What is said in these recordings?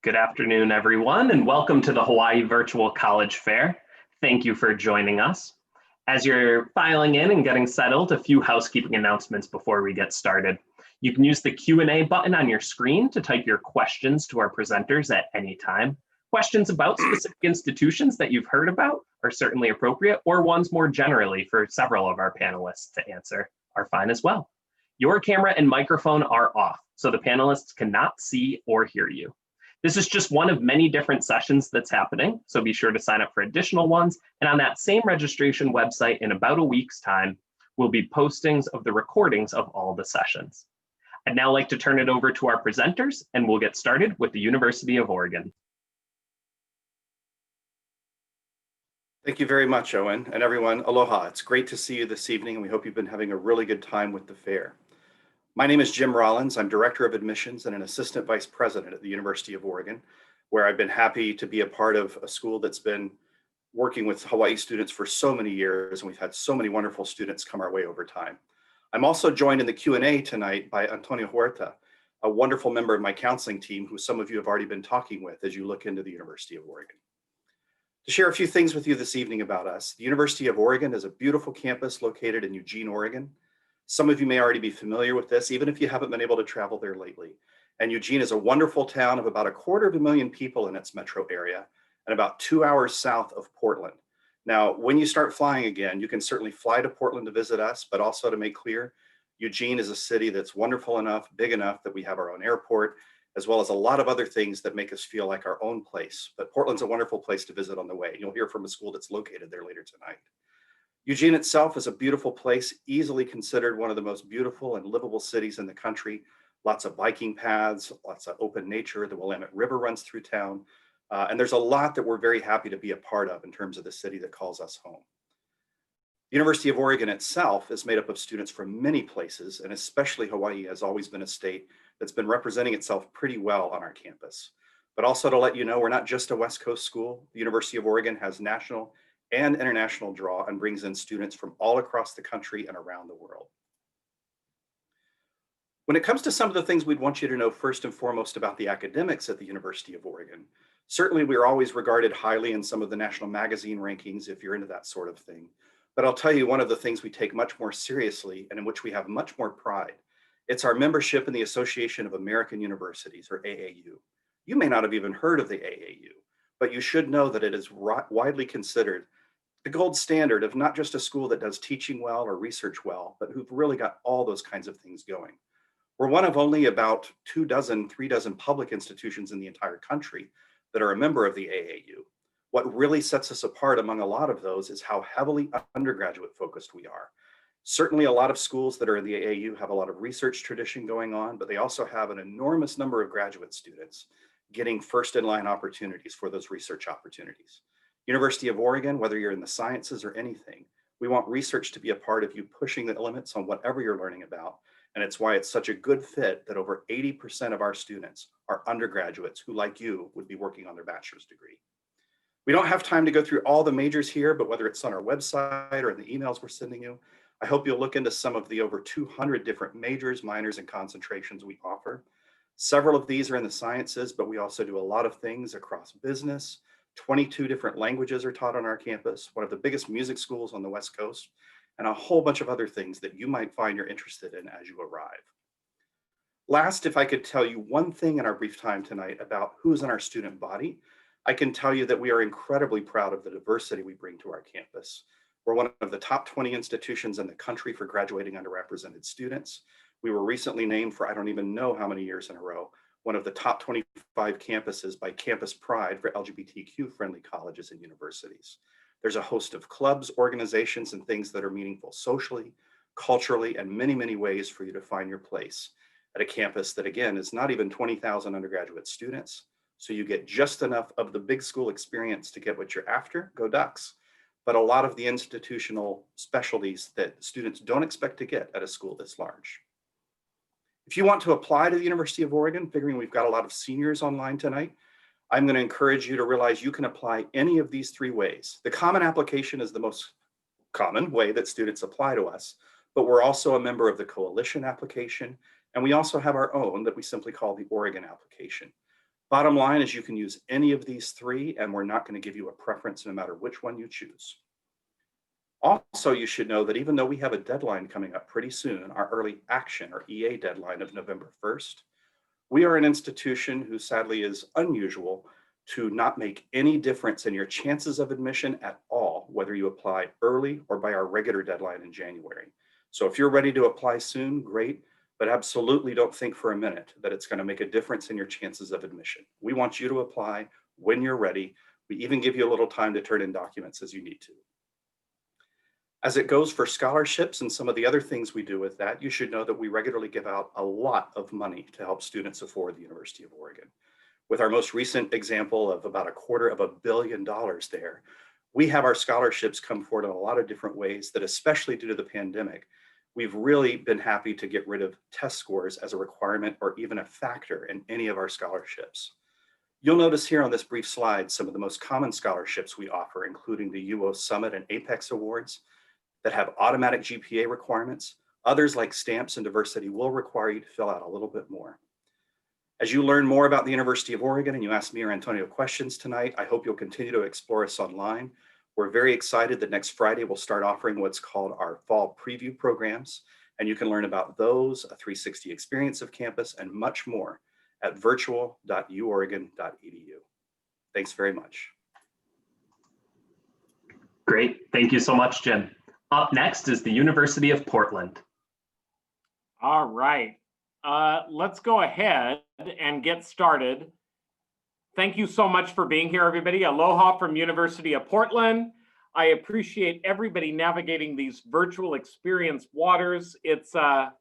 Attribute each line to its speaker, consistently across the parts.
Speaker 1: Good afternoon, everyone, and welcome to the Hawaii Virtual College Fair. Thank you for joining us. As you're filing in and getting settled, a few housekeeping announcements before we get started. You can use the Q&A button on your screen to type your questions to our presenters at any time. Questions about specific institutions that you've heard about are certainly appropriate, or ones more generally for several of our panelists to answer are fine as well. Your camera and microphone are off, so the panelists cannot see or hear you. This is just one of many different sessions that's happening, so be sure to sign up for additional ones. And on that same registration website in about a week's time, will be postings of the recordings of all the sessions. I'd now like to turn it over to our presenters, and we'll get started with the University of Oregon.
Speaker 2: Thank you very much, Owen, and everyone, aloha. It's great to see you this evening, and we hope you've been having a really good time with the fair. My name is Jim Rollins. I'm Director of Admissions and an Assistant Vice President at the University of Oregon, where I've been happy to be a part of a school that's been working with Hawaii students for so many years, and we've had so many wonderful students come our way over time. I'm also joined in the Q&A tonight by Antonio Huerta, a wonderful member of my counseling team who some of you have already been talking with as you look into the University of Oregon. To share a few things with you this evening about us, the University of Oregon is a beautiful campus located in Eugene, Oregon. Some of you may already be familiar with this, even if you haven't been able to travel there lately. And Eugene is a wonderful town of about 250,000 people in its metro area and about 2 hours south of Portland. Now, when you start flying again, you can certainly fly to Portland to visit us, but also to make clear, Eugene is a city that's wonderful enough, big enough that we have our own airport, as well as a lot of other things that make us feel like our own place. But Portland's a wonderful place to visit on the way. You'll hear from a school that's located there later tonight. Eugene itself is a beautiful place, easily considered one of the most beautiful and livable cities in the country. Lots of biking paths, lots of open nature. The Willamette River runs through town. And there's a lot that we're very happy to be a part of in terms of the city that calls us home. The University of Oregon itself is made up of students from many places, and especially Hawaii has always been a state that's been representing itself pretty well on our campus. But also to let you know, we're not just a West Coast school. The University of Oregon has national and international draw and brings in students from all across the country and around the world. When it comes to some of the things we'd want you to know first and foremost about the academics at the University of Oregon, certainly we're always regarded highly in some of the national magazine rankings if you're into that sort of thing. But I'll tell you one of the things we take much more seriously and in which we have much more pride. It's our membership in the Association of American Universities, or AAU. You may not have even heard of the AAU, but you should know that it is widely considered the gold standard of not just a school that does teaching well or research well, but who've really got all those kinds of things going. We're one of only about 3 dozen public institutions in the entire country that are a member of the AAU. What really sets us apart among a lot of those is how heavily undergraduate focused we are. Certainly a lot of schools that are in the AAU have a lot of research tradition going on, but they also have an enormous number of graduate students getting first in line opportunities for those research opportunities. University of Oregon, whether you're in the sciences or anything, we want research to be a part of you pushing the limits on whatever you're learning about. And it's why it's such a good fit that over 80% of our students are undergraduates who, like you, would be working on their bachelor's degree. We don't have time to go through all the majors here, but whether it's on our website or in the emails we're sending you, I hope you'll look into some of the over 200 different majors, minors, and concentrations we offer. Several of these are in the sciences, but we also do a lot of things across business. 22 different languages are taught on our campus, one of the biggest music schools on the West Coast, and a whole bunch of other things that you might find you're interested in as you arrive. Last, if I could tell you one thing in our brief time tonight about who's in our student body, I can tell you that we are incredibly proud of the diversity we bring to our campus. We're one of the top 20 institutions in the country for graduating underrepresented students. We were recently named for I don't even know how many years in a row, one of the top 25 campuses by Campus Pride for LGBTQ-friendly colleges and universities. There's a host of clubs, organizations, and things that are meaningful socially, culturally, and many, many ways for you to find your place at a campus that, again, is not even 20,000 undergraduate students. So you get just enough of the big school experience to get what you're after, go Ducks, but a lot of the institutional specialties that students don't expect to get at a school this large. If you want to apply to the University of Oregon, figuring we've got a lot of seniors online tonight, I'm going to encourage you to realize you can apply any of these 3 ways. The common application is the most common way that students apply to us, but we're also a member of the coalition application, and we also have our own that we simply call the Oregon application. Bottom line is you can use any of these three, and we're not going to give you a preference no matter which one you choose. Also, you should know that even though we have a deadline coming up pretty soon, our early action or EA deadline of November 1st, we are an institution who sadly is unusual to not make any difference in your chances of admission at all, whether you apply early or by our regular deadline in January. So if you're ready to apply soon, great, but absolutely don't think for a minute that it's going to make a difference in your chances of admission. We want you to apply when you're ready. We even give you a little time to turn in documents as you need to. As it goes for scholarships and some of the other things we do with that, you should know that we regularly give out a lot of money to help students afford the University of Oregon. With our most recent example of about $250 million there, we have our scholarships come forward in a lot of different ways that, especially due to the pandemic, we've really been happy to get rid of test scores as a requirement or even a factor in any of our scholarships. You'll notice here on this brief slide some of the most common scholarships we offer, including the UO Summit and Apex Awards that have automatic GPA requirements. Others like stamps and diversity will require you to fill out a little bit more. As you learn more about the University of Oregon and you ask me or Antonio questions tonight, I hope you'll continue to explore us online. We're very excited that next Friday we'll start offering what's called our fall preview programs, and you can learn about those, a 360 experience of campus, and much more at virtual.uoregon.edu. Thanks very much.
Speaker 1: Great, thank you so much, Jim. Up next is the University of Portland.
Speaker 3: All right, let's go ahead and get started. Thank you so much for being here, everybody. Aloha from University of Portland. I appreciate everybody navigating these virtual experience waters. It's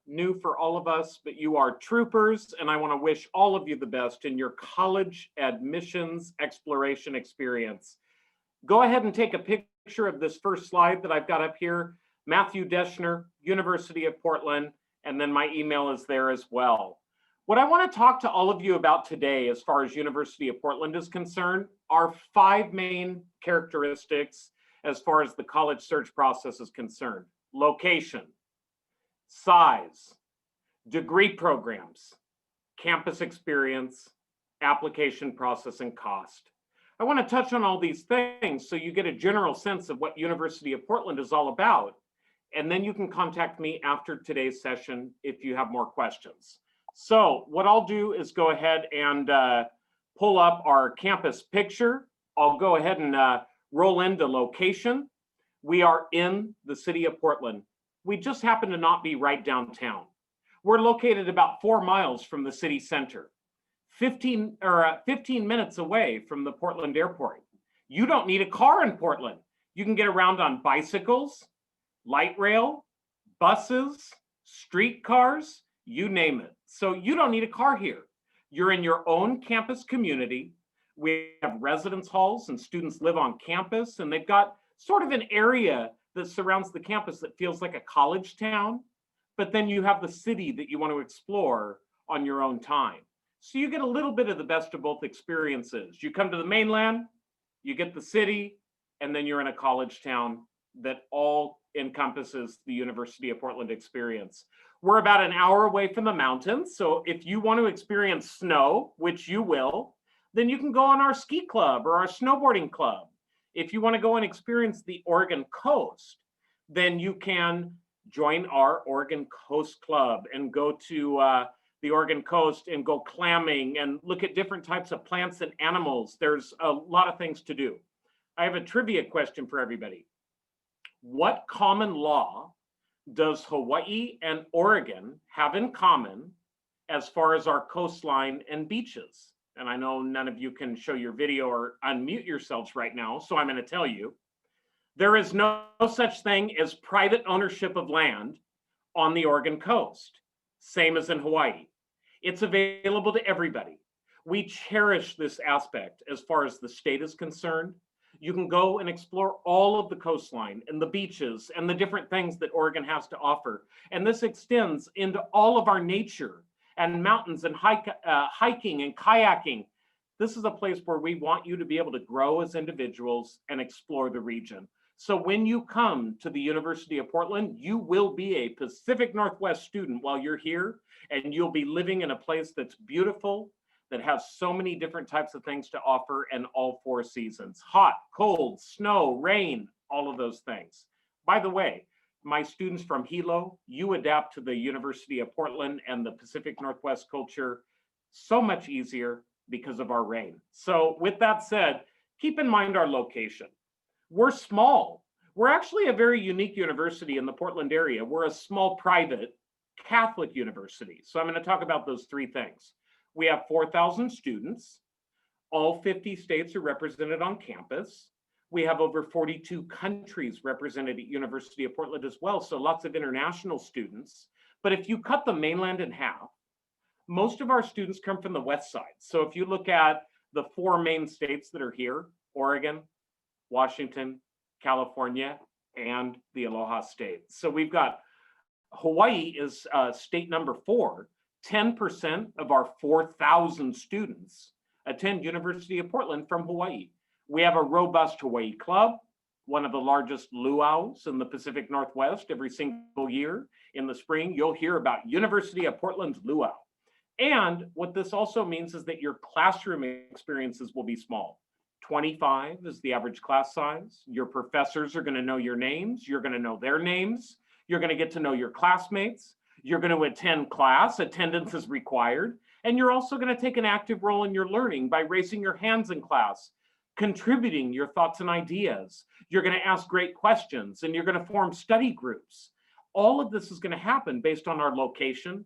Speaker 3: new for all of us, but you are troopers, and I want to wish all of you the best in your college admissions exploration experience. Go ahead and take a picture of this first slide that I've got up here. Matthew Deschner, University of Portland, and then my email is there as well. What I want to talk to all of you about today, as far as University of Portland is concerned, are 5 main characteristics as far as the college search process is concerned: location, size, degree programs, campus experience, application process, and cost. I want to touch on all these things so you get a general sense of what University of Portland is all about, and then you can contact me after today's session if you have more questions. So what I'll do is go ahead and pull up our campus picture. I'll go ahead and roll into location. We are in the city of Portland. We just happen to not be right downtown. We're located about 4 miles from the city center, 15 minutes away from the Portland airport. You don't need a car in Portland. You can get around on bicycles, light rail, buses, streetcars, you name it. So you don't need a car here. You're in your own campus community. We have residence halls and students live on campus, and they've got sort of an area that surrounds the campus that feels like a college town, but then you have the city that you want to explore on your own time. So you get a little bit of the best of both experiences. You come to the mainland, you get the city, and then you're in a college town that all encompasses the University of Portland experience. We're about an hour away from the mountains, so if you want to experience snow, which you will, then you can go on our ski club or our snowboarding club. If you want to go and experience the Oregon coast, then you can join our Oregon Coast Club and go to the Oregon coast and go clamming and look at different types of plants and animals. There's a lot of things to do. I have a trivia question for everybody. What common law does Hawaii and Oregon have in common as far as our coastline and beaches? And I know none of you can show your video or unmute yourselves right now, so I'm going to tell you. There is no such thing as private ownership of land on the Oregon coast, same as in Hawaii. It's available to everybody. We cherish this aspect as far as the state is concerned. You can go and explore all of the coastline and the beaches and the different things that Oregon has to offer. And this extends into all of our nature and mountains and hiking and kayaking. This is a place where we want you to be able to grow as individuals and explore the region. So when you come to the University of Portland, you will be a Pacific Northwest student while you're here, and you'll be living in a place that's beautiful, that has so many different types of things to offer in all 4 seasons: hot, cold, snow, rain, all of those things. By the way, my students from Hilo, you adapt to the University of Portland and the Pacific Northwest culture so much easier because of our rain. So with that said, keep in mind our location. We're small. We're actually a very unique university in the Portland area. We're a small private Catholic university. So I'm going to talk about those 3 things. We have 4,000 students. All 50 states are represented on campus. We have over 42 countries represented at University of Portland as well, so lots of international students. But if you cut the mainland in half, most of our students come from the west side. So if you look at the 4 main states that are here: Oregon, Washington, California, and the Aloha State. So we've got Hawaii is state number 4. 10% of our 4,000 students attend University of Portland from Hawaii. We have a robust Hawaii club, one of the largest luau's in the Pacific Northwest. Every single year in the spring, you'll hear about University of Portland's luau. And what this also means is that your classroom experiences will be small. 25 is the average class size. Your professors are going to know your names. You're going to know their names. You're going to get to know your classmates. You're going to attend class. Attendance is required. And you're also going to take an active role in your learning by raising your hands in class, contributing your thoughts and ideas. You're going to ask great questions, and you're going to form study groups. All of this is going to happen based on our location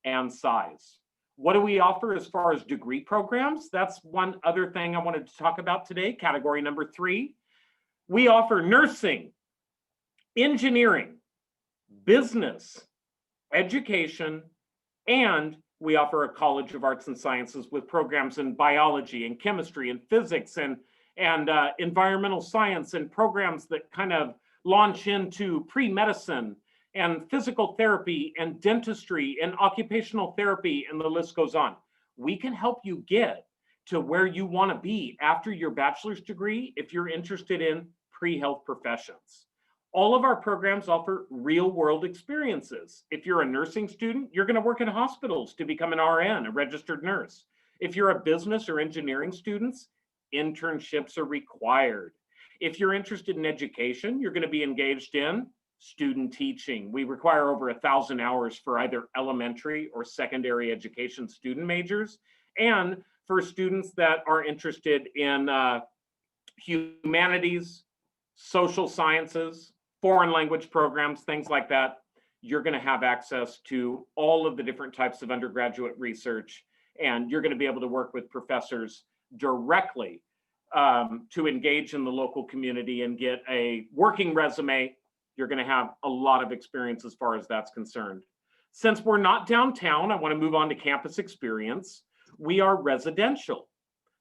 Speaker 3: and size. What do we offer as far as degree programs? That's one other thing I wanted to talk about today, category number 3. We offer nursing, engineering, business, education, and we offer a College of Arts and Sciences with programs in biology and chemistry and physics and environmental science, and programs that kind of launch into pre-medicine and physical therapy and dentistry and occupational therapy, and the list goes on. We can help you get to where you want to be after your bachelor's degree if you're interested in pre-health professions. All of our programs offer real-world experiences. If you're a nursing student, you're going to work in hospitals to become an RN, a registered nurse. If you're a business or engineering student, internships are required. If you're interested in education, you're going to be engaged in student teaching. We require over 1,000 hours for either elementary or secondary education student majors, and for students that are interested in humanities, social sciences, foreign language programs, things like that, you're going to have access to all of the different types of undergraduate research, and you're going to be able to work with professors directly to engage in the local community and get a working resume. You're going to have a lot of experience as far as that's concerned. Since we're not downtown, I want to move on to campus experience. We are residential.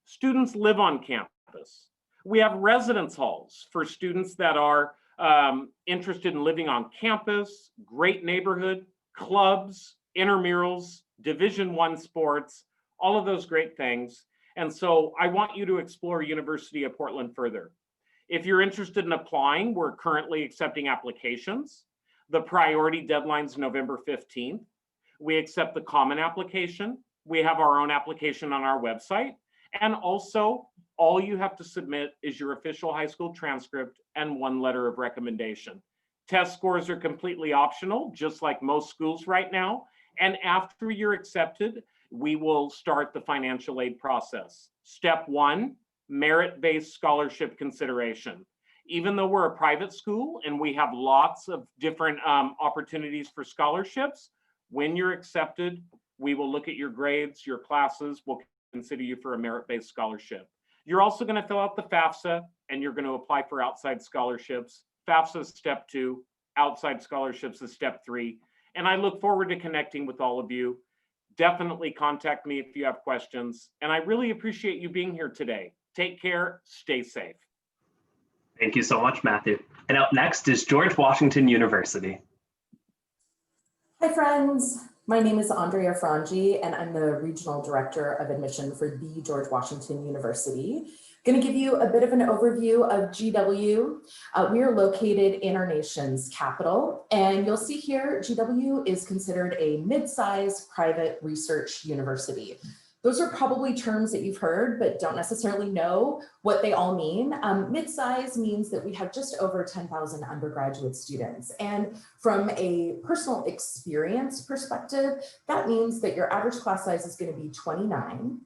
Speaker 3: Students live on campus. We have residence halls for students that are interested in living on campus, great neighborhood, clubs, intramurals, Division I sports, all of those great things. And so I want you to explore University of Portland further. If you're interested in applying, we're currently accepting applications. The priority deadline is November 15th. We accept the common application. We have our own application on our website. And also, all you have to submit is your official high school transcript and 1 letter of recommendation. Test scores are completely optional, just like most schools right now. And after you're accepted, we will start the financial aid process. Step 1, merit-based scholarship consideration. Even though we're a private school and we have lots of different opportunities for scholarships, when you're accepted, we will look at your grades, your classes, we'll consider you for a merit-based scholarship. You're also going to fill out the FAFSA, and you're going to apply for outside scholarships. FAFSA is step 2, outside scholarships is step 3. And I look forward to connecting with all of you. Definitely contact me if you have questions. And I really appreciate you being here today. Take care, stay safe.
Speaker 1: Thank you so much, Matthew. And up next is George Washington University.
Speaker 4: Hi, friends. My name is Andrea Frangi, and I'm the Regional Director of Admission for the George Washington University. Going to give you a bit of an overview of GW. We are located in our nation's capital, and you'll see here GW is considered a mid-sized private research university. Those are probably terms that you've heard, but don't necessarily know what they all mean. Mid-size means that we have just over 10,000 undergraduate students. And from a personal experience perspective, that means that your average class size is going to be 29.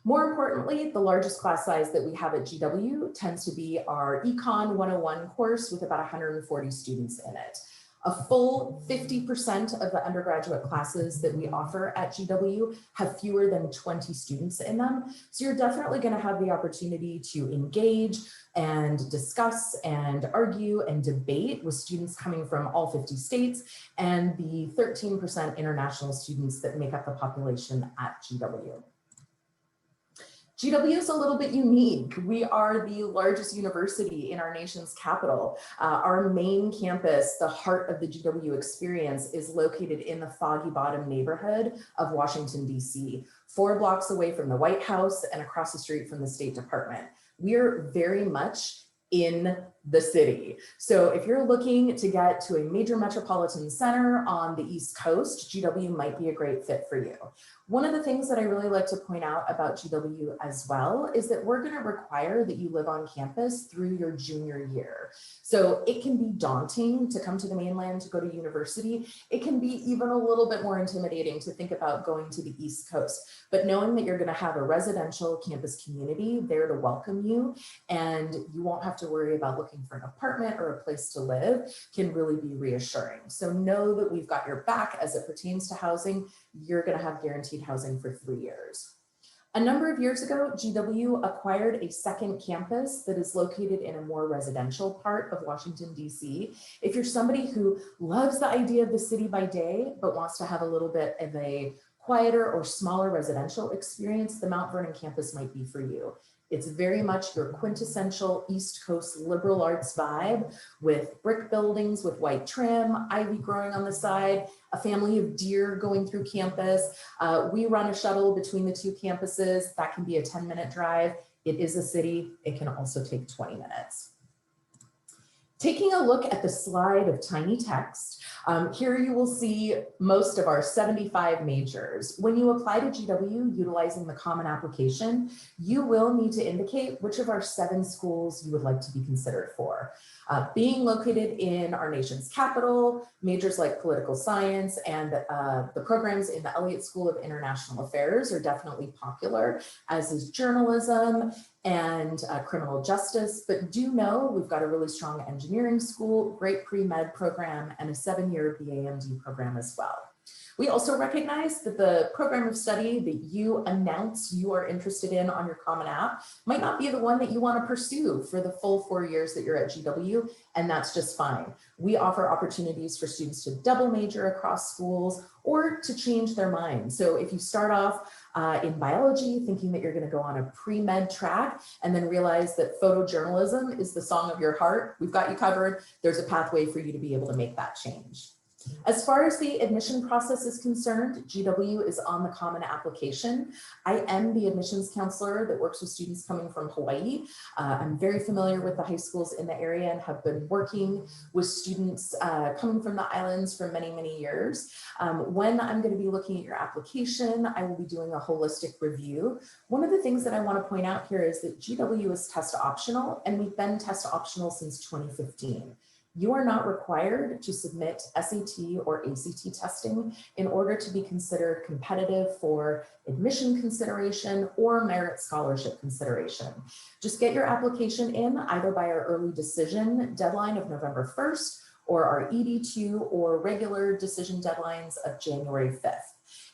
Speaker 4: More importantly, the largest class size that we have at GW tends to be our Econ 101 course with about 140 students in it. A full 50% of the undergraduate classes that we offer at GW have fewer than 20 students in them. So you're definitely going to have the opportunity to engage and discuss and argue and debate with students coming from all 50 states and the 13% international students that make up the population at GW. GW is a little bit unique. We are the largest university in our nation's capital. Our main campus, the heart of the GW experience, is located in the Foggy Bottom neighborhood of Washington, D.C., 4 blocks away from the White House and across the street from the State Department. We're very much in the city. So if you're looking to get to a major metropolitan center on the East Coast, GW might be a great fit for you. One of the things that I really like to point out about GW as well is that we're going to require that you live on campus through your junior year. So it can be daunting to come to the mainland to go to university. It can be even a little bit more intimidating to think about going to the East Coast. But knowing that you're going to have a residential campus community there to welcome you, and you won't have to worry about looking for an apartment or a place to live, can really be reassuring. So know that we've got your back as it pertains to housing. You're going to have guaranteed housing for 3 years. A number of years ago, GW acquired a second campus that is located in a more residential part of Washington, D.C. If you're somebody who loves the idea of the city by day, but wants to have a little bit of a quieter or smaller residential experience, the Mount Vernon campus might be for you. It's very much your quintessential East Coast liberal arts vibe with brick buildings with white trim, ivy growing on the side, a family of deer going through campus. We run a shuttle between the 2 campuses. That can be a 10-minute drive. It is a city. It can also take 20 minutes. Taking a look at the slide of tiny text, here you will see most of our 75 majors. When you apply to GW utilizing the common application, you will need to indicate which of our 7 schools you would like to be considered for. Being located in our nation's capital, majors like political science and the programs in the Elliott School of International Affairs are definitely popular, as is journalism and criminal justice. But do know we've got a really strong engineering school, great pre-med program, and a 7-year BAMD program as well. We also recognize that the program of study that you announce you are interested in on your Common App might not be the one that you want to pursue for the full 4 years that you're at GW, and that's just fine. We offer opportunities for students to double major across schools or to change their mind. So if you start off in biology thinking that you're going to go on a pre-med track and then realize that photojournalism is the song of your heart, we've got you covered. There's a pathway for you to be able to make that change. As far as the admission process is concerned, GW is on the common application. I am the admissions counselor that works with students coming from Hawaii. I'm very familiar with the high schools in the area and have been working with students coming from the islands for many, many years. When I'm going to be looking at your application, I will be doing a holistic review. One of the things that I want to point out here is that GW is test optional, and we've been test optional since 2015. You are not required to submit SAT or ACT testing in order to be considered competitive for admission consideration or merit scholarship consideration. Just get your application in either by our early decision deadline of November 1st or our ED2 or regular decision deadlines of January 5th.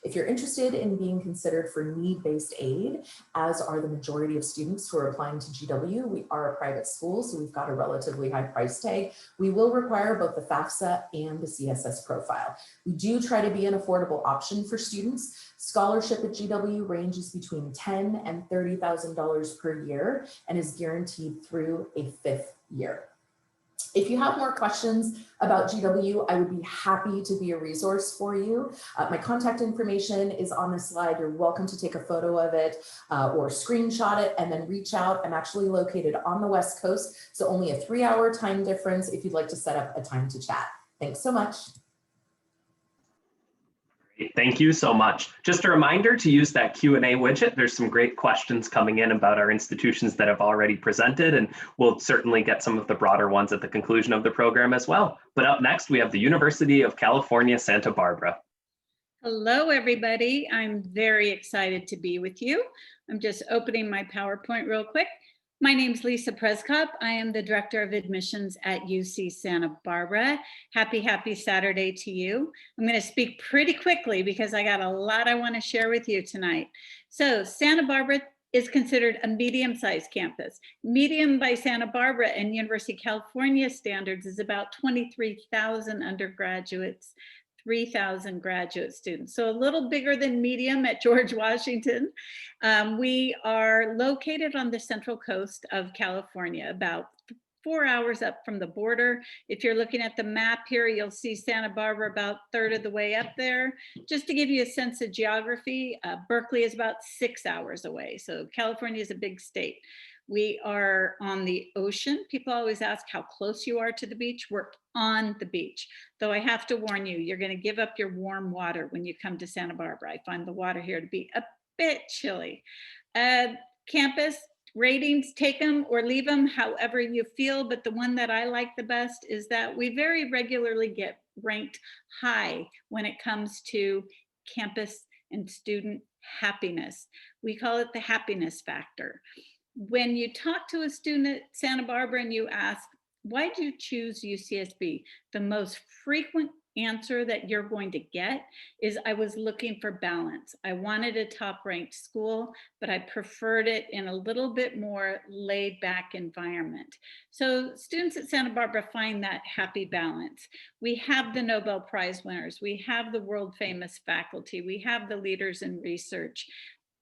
Speaker 4: If you're interested in being considered for need-based aid, as are the majority of students who are applying to GW, we are a private school, so we've got a relatively high price tag. We will require both the FAFSA and the CSS profile. We do try to be an affordable option for students. Scholarship at GW ranges between $10,000 and $30,000 per year and is guaranteed through a 5th year. If you have more questions about GW, I would be happy to be a resource for you. My contact information is on this slide. You're welcome to take a photo of it or screenshot it and then reach out. I'm actually located on the West Coast, so only a 3-hour time difference if you'd like to set up a time to chat. Thanks so much.
Speaker 1: Great. Thank you so much. Just a reminder to use that Q&A widget. There's some great questions coming in about our institutions that have already presented, and we'll certainly get some of the broader ones at the conclusion of the program as well. But up next, we have the University of California, Santa Barbara.
Speaker 5: Hello, everybody. I'm very excited to be with you. I'm just opening my PowerPoint real quick. My name is Lisa Preskop. I am the Director of Admissions at UC Santa Barbara. Happy Saturday to you. I'm going to speak pretty quickly because I got a lot I want to share with you tonight. So Santa Barbara is considered a medium-sized campus. Medium by Santa Barbara and University of California standards is about 23,000 undergraduates, 3,000 graduate students. So a little bigger than medium at George Washington. We are located on the central coast of California, about 4 hours up from the border. If you're looking at the map here, you'll see Santa Barbara about a third of the way up there. Just to give you a sense of geography, Berkeley is about 6 hours away. So California is a big state. We are on the ocean. People always ask how close you are to the beach. We're on the beach. Though I have to warn you, you're going to give up your warm water when you come to Santa Barbara. I find the water here to be a bit chilly. Campus ratings, take them or leave them however you feel. But the one that I like the best is that we very regularly get ranked high when it comes to campus and student happiness. We call it the happiness factor. When you talk to a student at Santa Barbara and you ask, why did you choose UCSB? The most frequent answer that you're going to get is, I was looking for balance. I wanted a top-ranked school, but I preferred it in a little bit more laid-back environment. So students at Santa Barbara find that happy balance. We have the Nobel Prize winners. We have the world-famous faculty. We have the leaders in research.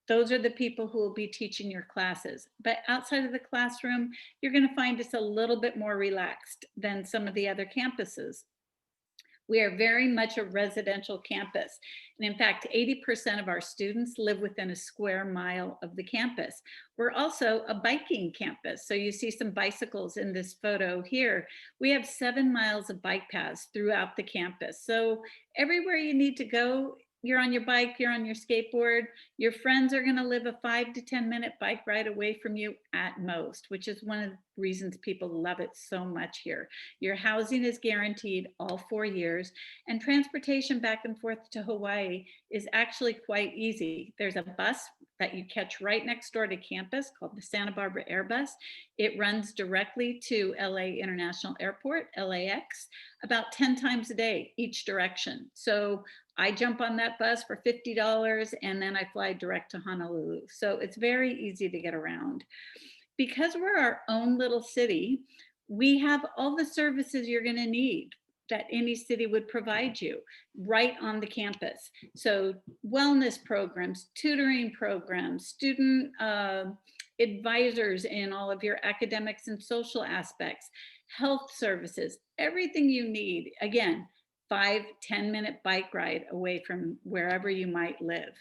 Speaker 5: Those are the people who will be teaching your classes. But outside of the classroom, you're going to find us a little bit more relaxed than some of the other campuses. We are very much a residential campus. And in fact, 80% of our students live within a square mile of the campus. We're also a biking campus. So you see some bicycles in this photo here. We have 7 miles of bike paths throughout the campus. So everywhere you need to go, you're on your bike, you're on your skateboard, your friends are going to live a 5 to 10 minute bike ride away from you at most, which is one of the reasons people love it so much here. Your housing is guaranteed all 4 years, and transportation back and forth to Hawaii is actually quite easy. There's a bus that you catch right next door to campus called the Santa Barbara Airbus. It runs directly to LA International Airport, LAX, about 10 times a day, each direction. So I jump on that bus for $50 and then I fly direct to Honolulu. So it's very easy to get around. Because we're our own little city, we have all the services you're going to need that any city would provide you right on the campus. So wellness programs, tutoring programs, student advisors in all of your academics and social aspects, health services, everything you need. Again, 5-10 minute bike ride away from wherever you might live.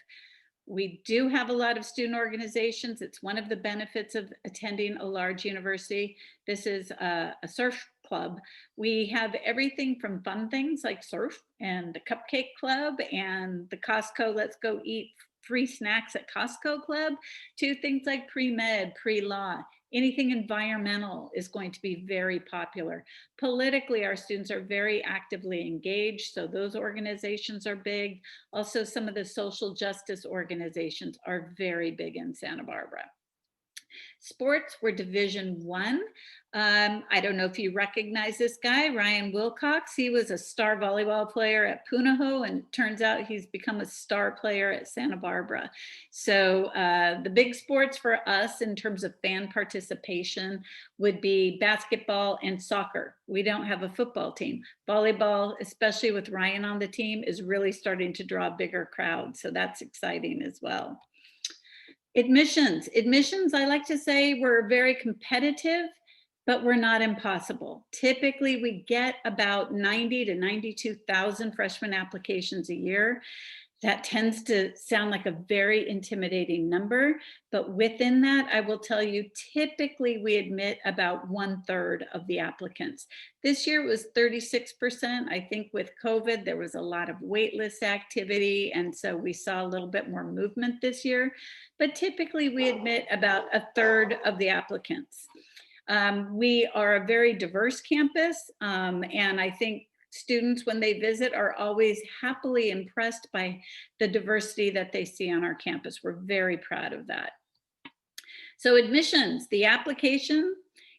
Speaker 5: We do have a lot of student organizations. It's one of the benefits of attending a large university. This is a surf club. We have everything from fun things like surf and the cupcake club and the Costco Let's Go Eat free snacks at Costco club, to things like pre-med, pre-law. Anything environmental is going to be very popular. Politically, our students are very actively engaged, so those organizations are big. Also, some of the social justice organizations are very big in Santa Barbara. Sports, we're Division I. I don't know if you recognize this guy, Ryan Wilcox. He was a star volleyball player at Punahou, and it turns out he's become a star player at Santa Barbara. So the big sports for us in terms of fan participation would be basketball and soccer. We don't have a football team. Volleyball, especially with Ryan on the team, is really starting to draw a bigger crowd. So that's exciting as well. Admissions, I like to say we're very competitive, but we're not impossible. Typically, we get about 90 to 92,000 freshman applications a year. That tends to sound like a very intimidating number, but within that, I will tell you, typically we admit about 1/3 of the applicants. This year it was 36%. I think with COVID, there was a lot of waitlist activity, and so we saw a little bit more movement this year, but typically we admit about 1/3 of the applicants. We are a very diverse campus, and I think students, when they visit, are always happily impressed by the diversity that they see on our campus. We're very proud of that. So admissions, the application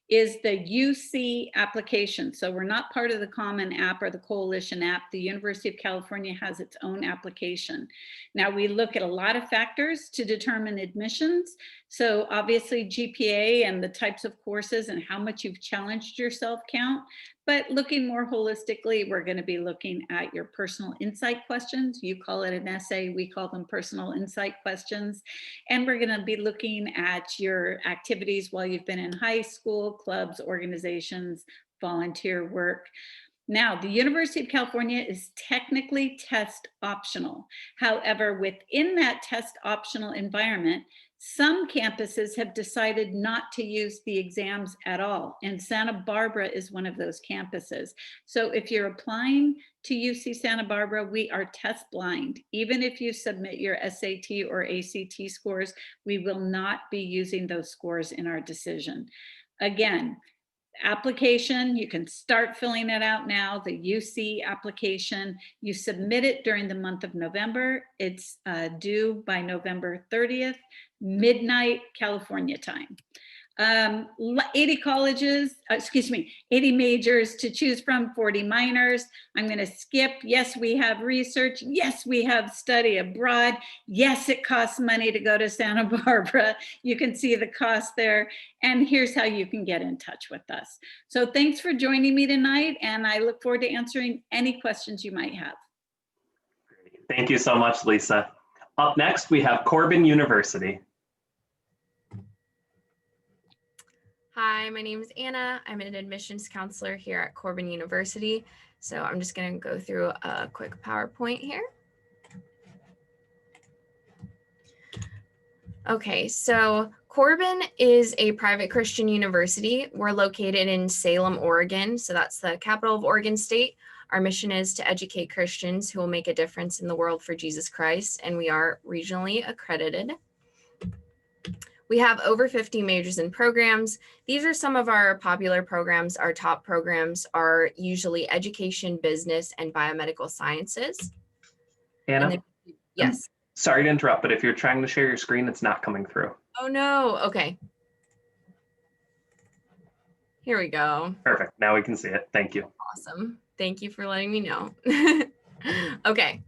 Speaker 5: is the UC application. So we're not part of the Common App or the Coalition app. The University of California has its own application. Now we look at a lot of factors to determine admissions. So obviously GPA and the types of courses and how much you've challenged yourself count. But looking more holistically, we're going to be looking at your personal insight questions. You call it an essay, we call them personal insight questions. And we're going to be looking at your activities while you've been in high school, clubs, organizations, volunteer work. Now, the University of California is technically test optional. However, within that test optional environment, some campuses have decided not to use the exams at all, and Santa Barbara is one of those campuses. So if you're applying to UC Santa Barbara, we are test blind. Even if you submit your SAT or ACT scores, we will not be using those scores in our decision. Again, application, you can start filling it out now, the UC application. You submit it during the month of November. It's due by November 30th, midnight California time. 80 colleges, 80 majors to choose from, 40 minors. I'm going to skip. Yes, we have research. Yes, we have study abroad. Yes, it costs money to go to Santa Barbara. You can see the cost there. And here's how you can get in touch with us. So thanks for joining me tonight. And I look forward to answering any questions you might have.
Speaker 1: Thank you so much, Lisa. Up next, we have Corbin University.
Speaker 6: Hi, my name is Anna. I'm an admissions counselor here at Corbin University. So I'm just going to go through a quick PowerPoint here. Okay, so Corbin is a private Christian university. We're located in Salem, Oregon. So that's the capital of Oregon State. Our mission is to educate Christians who will make a difference in the world for Jesus Christ, and we are regionally accredited. We have over 50 majors and programs. These are some of our popular programs. Our top programs are usually education, business, and biomedical sciences.
Speaker 1: Anna?
Speaker 6: Yes.
Speaker 1: Sorry to interrupt, but if you're trying to share your screen, it's not coming through.
Speaker 6: Oh no, okay. Here we go.
Speaker 1: Perfect, now we can see it, thank you.
Speaker 6: Awesome, thank you for letting me know. Okay,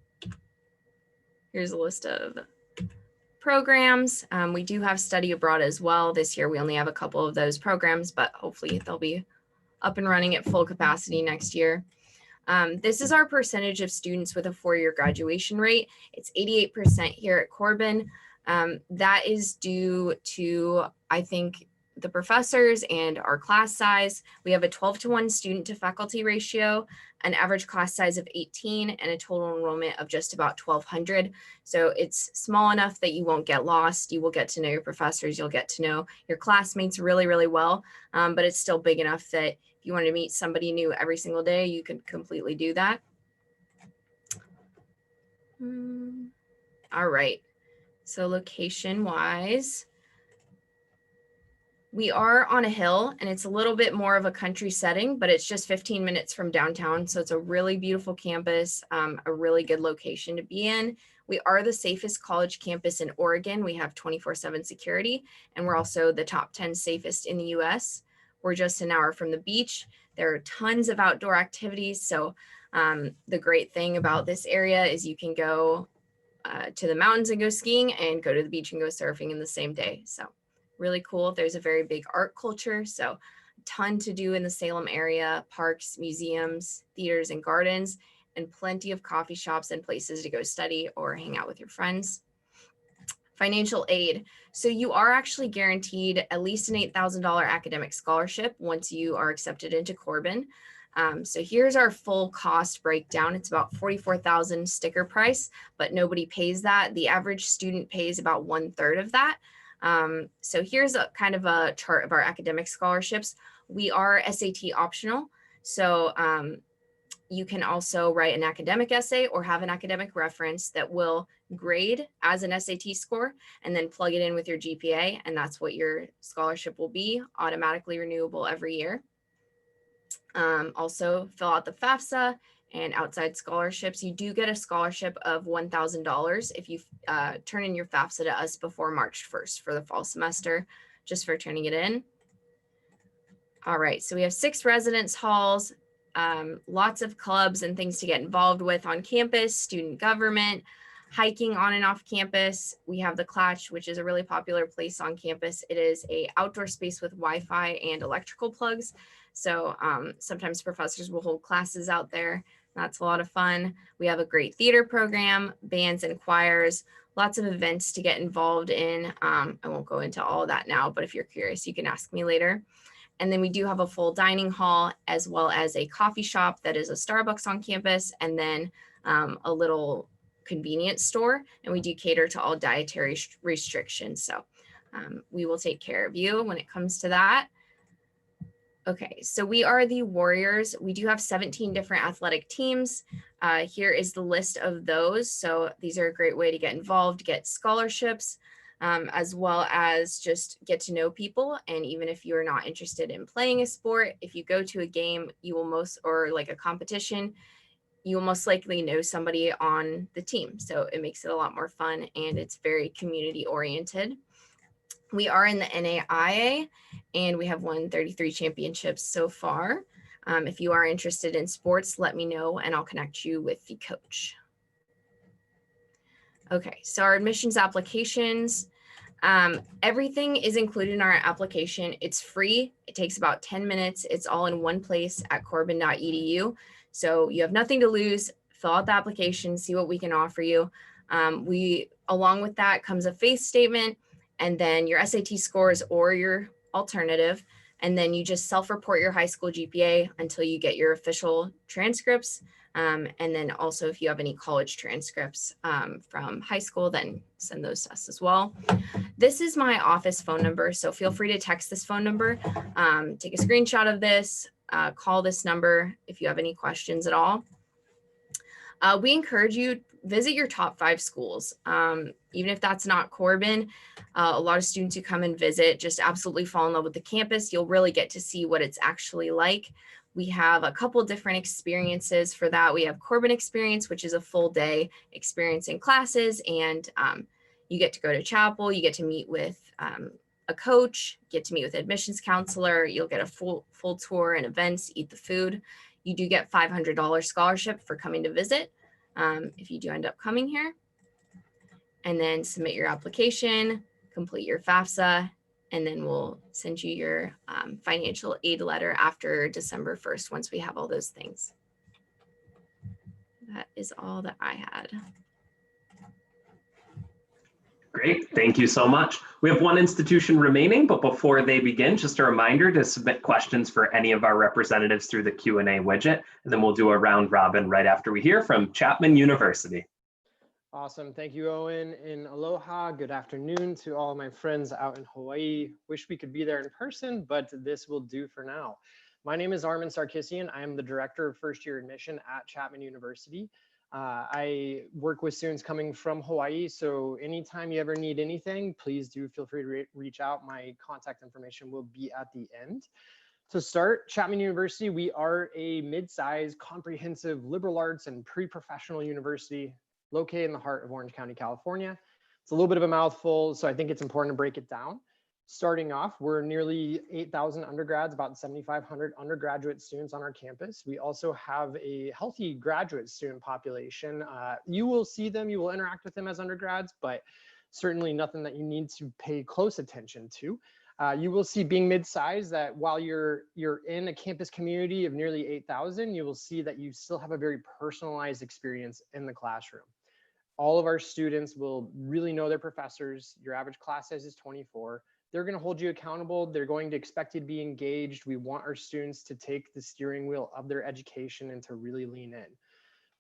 Speaker 6: here's a list of programs. We do have study abroad as well. This year we only have a couple of those programs, but hopefully they'll be up and running at full capacity next year. This is our percentage of students with a 4-year graduation rate. It's 88% here at Corbin. That is due to, I think, the professors and our class size. We have a 12-to-1 student to faculty ratio, an average class size of 18, and a total enrollment of just about 1,200. So it's small enough that you won't get lost. You will get to know your professors. You'll get to know your classmates really, really well. But it's still big enough that if you want to meet somebody new every single day, you can completely do that. All right. So location-wise, we are on a hill and it's a little bit more of a country setting, but it's just 15 minutes from downtown. So it's a really beautiful campus, a really good location to be in. We are the safest college campus in Oregon. We have 24/7 security, and we're also the top 10 safest in the US. We're just an hour from the beach. There are tons of outdoor activities. So the great thing about this area is you can go to the mountains and go skiing, and go to the beach and go surfing in the same day. So really cool. There's a very big art culture, so a ton to do in the Salem area: parks, museums, theaters, and gardens, and plenty of coffee shops and places to go study or hang out with your friends. Financial aid. So you are actually guaranteed at least an $8,000 academic scholarship once you are accepted into Corbin. So here's our full cost breakdown. It's about $44,000 sticker price, but nobody pays that. The average student pays about 1/3 of that. So here's a kind of a chart of our academic scholarships. We are SAT optional. So you can also write an academic essay or have an academic reference that will grade as an SAT score and then plug it in with your GPA. And that's what your scholarship will be, automatically renewable every year. Also fill out the FAFSA and outside scholarships. You do get a scholarship of $1,000 if you turn in your FAFSA to us before March 1st for the fall semester, just for turning it in. All right, so we have 6 residence halls, lots of clubs and things to get involved with on campus, student government, hiking on and off campus. We have the Clatch, which is a really popular place on campus. It is an outdoor space with Wi-Fi and electrical plugs. So sometimes professors will hold classes out there. That's a lot of fun. We have a great theater program, bands and choirs, lots of events to get involved in. I won't go into all of that now, but if you're curious, you can ask me later. And then we do have a full dining hall as well as a coffee shop that is a Starbucks on campus, and then a little convenience store. And we do cater to all dietary restrictions. So we will take care of you when it comes to that. Okay, so we are the Warriors. We do have 17 different athletic teams. Here is the list of those. So these are a great way to get involved, get scholarships, as well as just get to know people. And even if you're not interested in playing a sport, if you go to a game, you will or like a competition, you will most likely know somebody on the team. So it makes it a lot more fun and it's very community oriented. We are in the NAIA and we have won 33 championships so far. If you are interested in sports, let me know and I'll connect you with the coach. Okay, so our admissions applications, everything is included in our application. It's free. It takes about 10 minutes. It's all in one place at corbin.edu. So you have nothing to lose. Fill out the application, see what we can offer you. Along with that comes a faith statement, and then your SAT scores or your alternative. And then you just self-report your high school GPA until you get your official transcripts. And then also if you have any college transcripts from high school, then send those to us as well. This is my office phone number. So feel free to text this phone number, take a screenshot of this, call this number if you have any questions at all. We encourage you visit your top 5 schools. Even if that's not Corbin, a lot of students who come and visit just absolutely fall in love with the campus. You'll really get to see what it's actually like. We have a couple different experiences for that. We have Corbin Experience, which is a full day experience in classes, and you get to go to chapel, you get to meet with a coach, get to meet with an admissions counselor, you'll get a full tour and events, eat the food. You do get $500 scholarship for coming to visit if you do end up coming here. And then submit your application, complete your FAFSA, and then we'll send you your financial aid letter after December 1st once we have all those things. That is all that I had.
Speaker 1: Great, thank you so much. We have one institution remaining, but before they begin, just a reminder to submit questions for any of our representatives through the Q&A widget, and then we'll do a round robin right after we hear from Chapman University.
Speaker 7: Awesome, thank you, Owen, and aloha. Good afternoon to all my friends out in Hawaii. Wish we could be there in person, but this will do for now. My name is Armin Sarkissian. I am the Director of First Year Admission at Chapman University. I work with students coming from Hawaii, so anytime you ever need anything, please do feel free to reach out. My contact information will be at the end. To start, Chapman University, we are a mid-sized, comprehensive liberal arts and pre-professional university located in the heart of Orange County, California. It's a little bit of a mouthful, so I think it's important to break it down. Starting off, we're nearly 8,000 undergrads, about 7,500 undergraduate students on our campus. We also have a healthy graduate student population. You will see them, you will interact with them as undergrads, but certainly nothing that you need to pay close attention to. You will see, being mid-sized, that while you're in a campus community of nearly 8,000, you will see that you still have a very personalized experience in the classroom. All of our students will really know their professors. Your average class size is 24. They're going to hold you accountable. They're going to expect you to be engaged. We want our students to take the steering wheel of their education and to really lean in.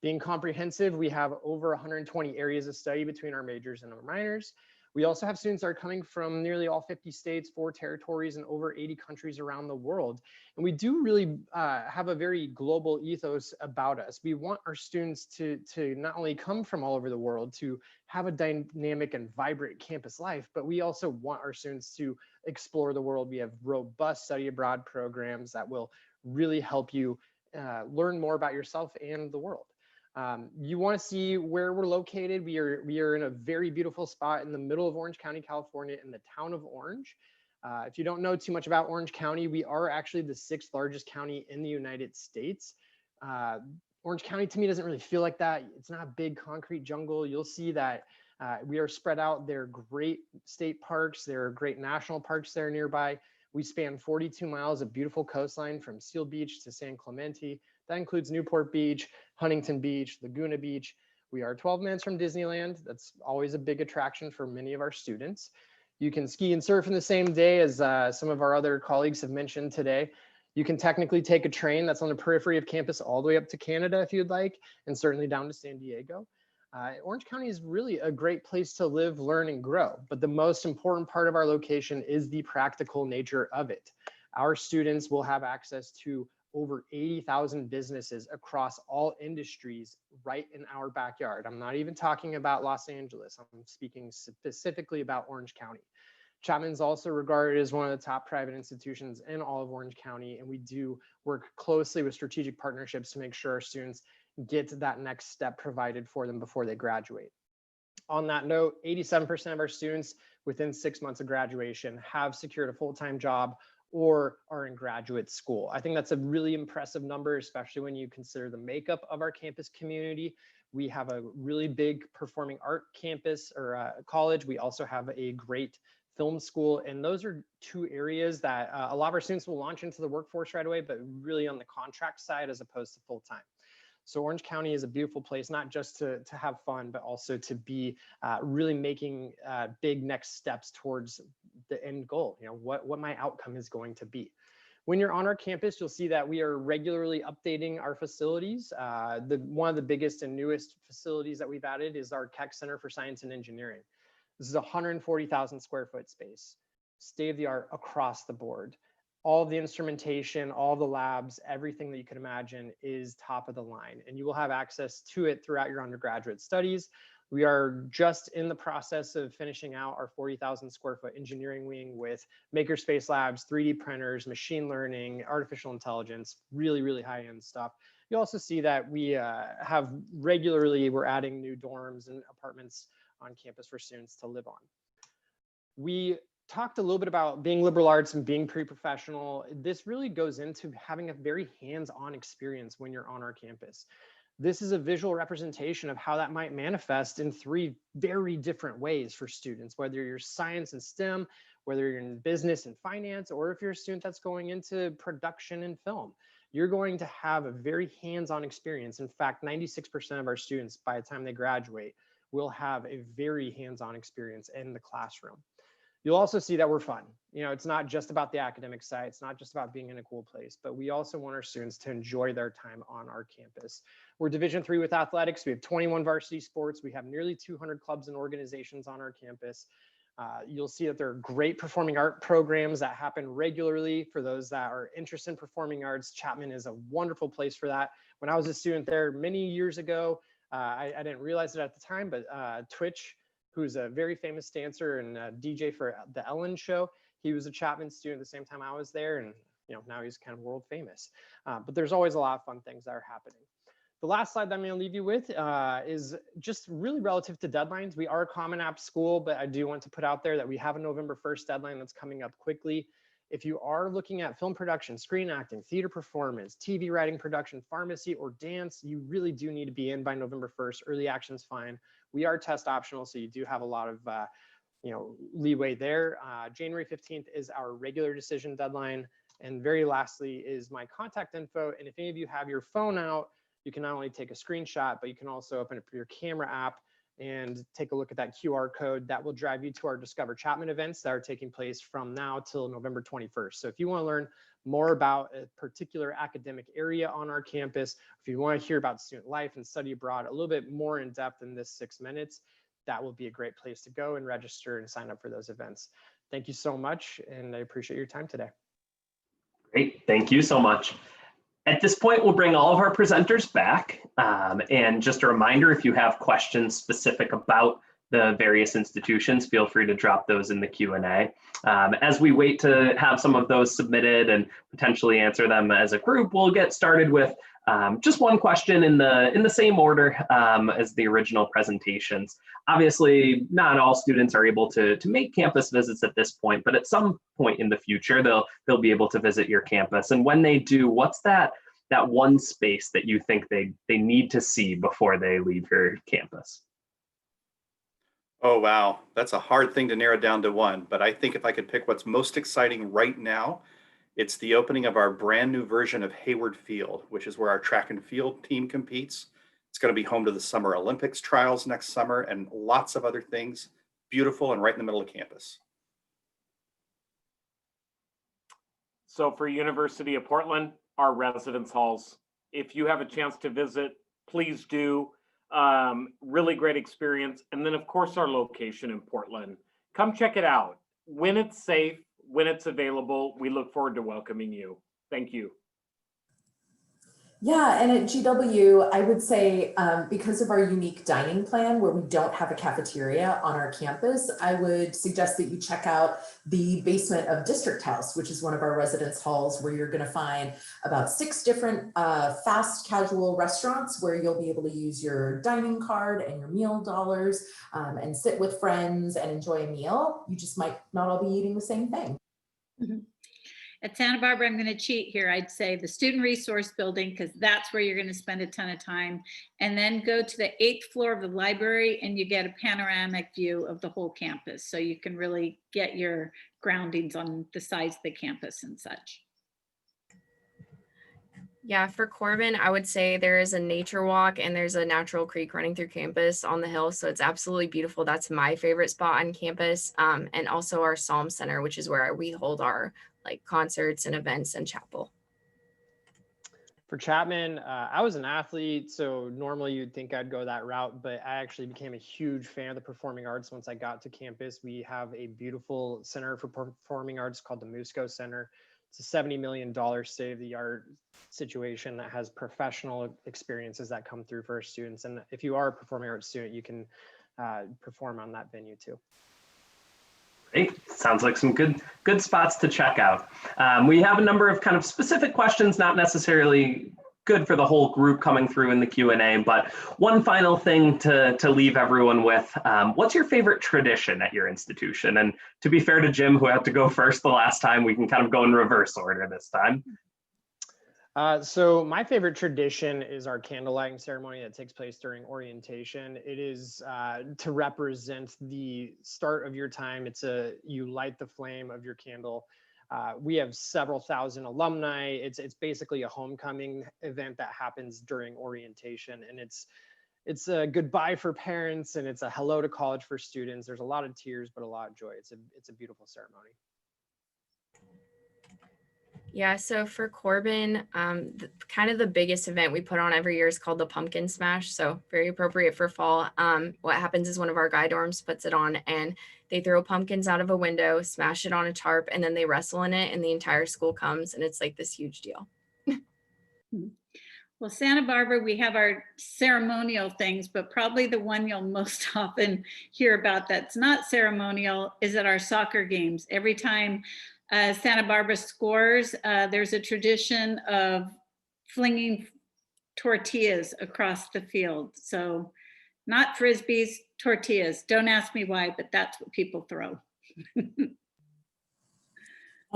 Speaker 7: Being comprehensive, we have over 120 areas of study between our majors and our minors. We also have students that are coming from nearly all 50 states, 4 territories, and over 80 countries around the world. And we do really have a very global ethos about us. We want our students to not only come from all over the world, to have a dynamic and vibrant campus life, but we also want our students to explore the world. We have robust study abroad programs that will really help you learn more about yourself and the world. You want to see where we're located. We are in a very beautiful spot in the middle of Orange County, California, in the town of Orange. If you don't know too much about Orange County, we are actually the 6th largest county in the United States. Orange County to me doesn't really feel like that. It's not a big concrete jungle. You'll see that we are spread out. There are great state parks. There are great national parks there nearby. We span 42 miles of beautiful coastline from Seal Beach to San Clemente. That includes Newport Beach, Huntington Beach, Laguna Beach. We are 12 minutes from Disneyland. That's always a big attraction for many of our students. You can ski and surf in the same day, as some of our other colleagues have mentioned today. You can technically take a train that's on the periphery of campus all the way up to Canada if you'd like, and certainly down to San Diego. Orange County is really a great place to live, learn, and grow. But the most important part of our location is the practical nature of it. Our students will have access to over 80,000 businesses across all industries right in our backyard. I'm not even talking about Los Angeles. I'm speaking specifically about Orange County. Chapman is also regarded as one of the top private institutions in all of Orange County, and we do work closely with strategic partnerships to make sure our students get that next step provided for them before they graduate. On that note, 87% of our students within 6 months of graduation have secured a full-time job or are in graduate school. I think that's a really impressive number, especially when you consider the makeup of our campus community. We have a really big performing art campus or college. We also have a great film school, and those are 2 areas that a lot of our students will launch into the workforce right away, but really on the contract side as opposed to full-time. So Orange County is a beautiful place, not just to have fun, but also to be really making big next steps towards the end goal, you know, what my outcome is going to be. When you're on our campus, you'll see that we are regularly updating our facilities. One of the biggest and newest facilities that we've added is our Keck Center for Science and Engineering. This is a 140,000 square foot space, state of the art across the board. All the instrumentation, all the labs, everything that you can imagine is top of the line, and you will have access to it throughout your undergraduate studies. We are just in the process of finishing out our 40,000 square foot engineering wing with Makerspace Labs, 3D printers, machine learning, artificial intelligence, really, really high end stuff. You also see that we have regularly, we're adding new dorms and apartments on campus for students to live on. We talked a little bit about being liberal arts and being pre-professional. This really goes into having a very hands-on experience when you're on our campus. This is a visual representation of how that might manifest in 3 very different ways for students, whether you're science and STEM, whether you're in business and finance, or if you're a student that's going into production and film. You're going to have a very hands-on experience. In fact, 96% of our students, by the time they graduate, will have a very hands-on experience in the classroom. You'll also see that we're fun. You know, it's not just about the academic side. It's not just about being in a cool place, but we also want our students to enjoy their time on our campus. We're Division III with athletics. We have 21 varsity sports. We have nearly 200 clubs and organizations on our campus. You'll see that there are great performing art programs that happen regularly for those that are interested in performing arts. Chapman is a wonderful place for that. When I was a student there many years ago, I didn't realize it at the time, but Twitch, who's a very famous dancer and DJ for the Ellen show, he was a Chapman student at the same time I was there, and you know, now he's kind of world famous. But there's always a lot of fun things that are happening. The last slide that I'm going to leave you with is just really relative to deadlines. We are a Common App school, but I do want to put out there that we have a November 1st deadline that's coming up quickly. If you are looking at film production, screen acting, theater performance, TV writing production, pharmacy, or dance, you really do need to be in by November 1st. Early action's fine. We are test optional, so you do have a lot of leeway there. January 15th is our regular decision deadline. And very lastly is my contact info. And if any of you have your phone out, you can not only take a screenshot, but you can also open up your camera app and take a look at that QR code. That will drive you to our Discover Chapman events that are taking place from now till November 21st. So if you want to learn more about a particular academic area on our campus, if you want to hear about student life and study abroad a little bit more in depth in this 6 minutes, that will be a great place to go and register and sign up for those events. Thank you so much, and I appreciate your time today.
Speaker 1: Great, thank you so much. At this point, we'll bring all of our presenters back. And just a reminder, if you have questions specific about the various institutions, feel free to drop those in the Q&A. As we wait to have some of those submitted and potentially answer them as a group, we'll get started with just one question in the same order as the original presentations. Obviously, not all students are able to make campus visits at this point, but at some point in the future, they'll be able to visit your campus. And when they do, what's that one space that you think they need to see before they leave your campus?
Speaker 2: Oh, wow. That's a hard thing to narrow down to one, but I think if I could pick what's most exciting right now, it's the opening of our brand new version of Hayward Field, which is where our track and field team competes. It's going to be home to the Summer Olympics trials next summer and lots of other things. Beautiful and right in the middle of campus.
Speaker 3: So for University of Portland, our residence halls, if you have a chance to visit, please do. Really great experience. And then of course our location in Portland. Come check it out. When it's safe, when it's available, we look forward to welcoming you. Thank you.
Speaker 4: Yeah, and at GW, I would say because of our unique dining plan where we don't have a cafeteria on our campus, I would suggest that you check out the basement of District House, which is one of our residence halls where you're going to find about 6 different fast casual restaurants where you'll be able to use your dining card and your meal dollars and sit with friends and enjoy a meal. You just might not all be eating the same thing.
Speaker 5: Mm-hmm. At Santa Barbara, I'm going to cheat here. I'd say the Student Resource Building, because that's where you're going to spend a ton of time. And then go to the 8th floor of the library and you get a panoramic view of the whole campus. So you can really get your groundings on the size of the campus and such.
Speaker 6: Yeah, for Corbin, I would say there is a nature walk and there's a natural creek running through campus on the hill. So it's absolutely beautiful. That's my favorite spot on campus. And also our Psalm Center, which is where we hold our concerts and events and chapel.
Speaker 7: For Chapman, I was an athlete, so normally you'd think I'd go that route, but I actually became a huge fan of the performing arts once I got to campus. We have a beautiful center for performing arts called the Musco Center. It's a $70 million state-of-the-art situation that has professional experiences that come through for our students. And if you are a performing arts student, you can perform on that venue too.
Speaker 1: Great. Sounds like some good spots to check out. We have a number of kind of specific questions, not necessarily good for the whole group coming through in the Q&A, but one final thing to leave everyone with. What's your favorite tradition at your institution? And to be fair to Jim, who had to go first the last time, we can kind of go in reverse order this time.
Speaker 7: So my favorite tradition is our candle lighting ceremony that takes place during orientation. It is to represent the start of your time. You light the flame of your candle. We have several thousand alumni. It's basically a homecoming event that happens during orientation, and it's a goodbye for parents and it's a hello to college for students. There's a lot of tears, but a lot of joy. It's a beautiful ceremony.
Speaker 6: Yeah, so for Corbin, kind of the biggest event we put on every year is called the Pumpkin Smash. So very appropriate for fall. What happens is one of our guy dorms puts it on and they throw pumpkins out of a window, smash it on a tarp, and then they wrestle in it and the entire school comes and it's like this huge deal.
Speaker 5: Well, Santa Barbara, we have our ceremonial things, but probably the one you'll most often hear about that's not ceremonial is at our soccer games. Every time Santa Barbara scores, there's a tradition of flinging tortillas across the field. So not Frisbees, tortillas. Don't ask me why, but that's what people throw.
Speaker 4: And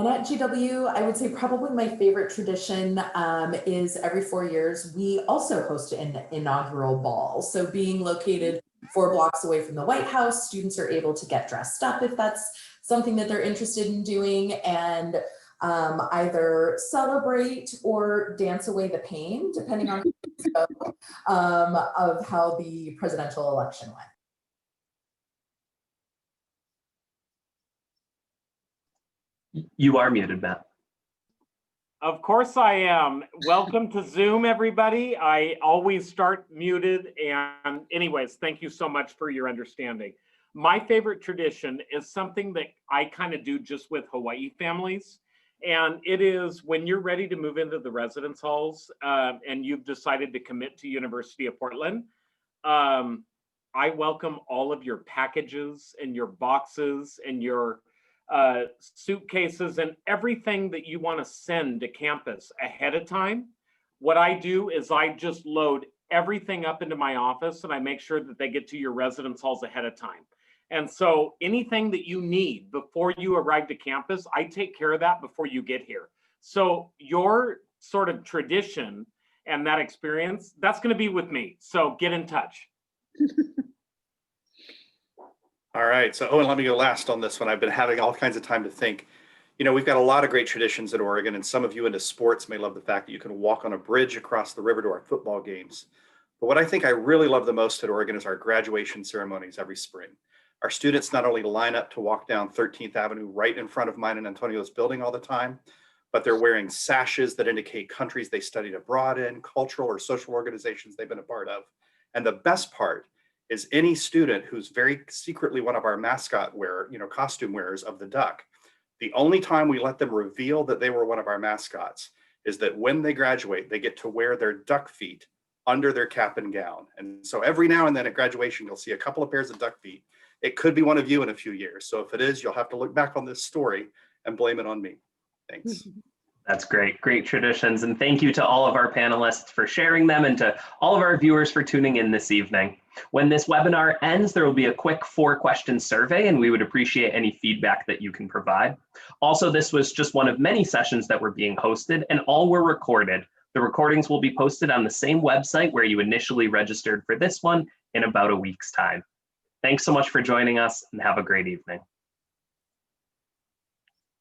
Speaker 4: at GW, I would say probably my favorite tradition is every 4 years, we also host an inaugural ball. So being located 4 blocks away from the White House, students are able to get dressed up if that's something that they're interested in doing and either celebrate or dance away the pain, depending on of how the presidential election went.
Speaker 1: You are muted, Matt.
Speaker 3: Of course I am. Welcome to Zoom, everybody. I always start muted. And anyways, thank you so much for your understanding. My favorite tradition is something that I kind of do just with Hawaii families. And it is when you're ready to move into the residence halls and you've decided to commit to University of Portland, I welcome all of your packages and your boxes and your suitcases and everything that you want to send to campus ahead of time. What I do is I just load everything up into my office and I make sure that they get to your residence halls ahead of time. And so anything that you need before you arrive to campus, I take care of that before you get here. So your sort of tradition and that experience, that's going to be with me. So get in touch.
Speaker 2: All right, so Owen, let me go last on this one. I've been having all kinds of time to think. You know, we've got a lot of great traditions in Oregon, and some of you into sports may love the fact that you can walk on a bridge across the river to our football games. But what I think I really love the most at Oregon is our graduation ceremonies every spring. Our students not only line up to walk down 13th Avenue right in front of mine and Antonio's building all the time, but they're wearing sashes that indicate countries they studied abroad in, cultural or social organizations they've been a part of. And the best part is any student who's very secretly one of our mascot costume wearers of the duck, the only time we let them reveal that they were one of our mascots is that when they graduate, they get to wear their duck feet under their cap and gown. And so every now and then at graduation, you'll see a couple of pairs of duck feet. It could be one of you in a few years. So if it is, you'll have to look back on this story and blame it on me. Thanks.
Speaker 1: That's great, great traditions. And thank you to all of our panelists for sharing them and to all of our viewers for tuning in this evening. When this webinar ends, there will be a quick 4-question survey and we would appreciate any feedback that you can provide. Also, this was just one of many sessions that were being hosted and all were recorded. The recordings will be posted on the same website where you initially registered for this one in about a week's time. Thanks so much for joining us and have a great evening.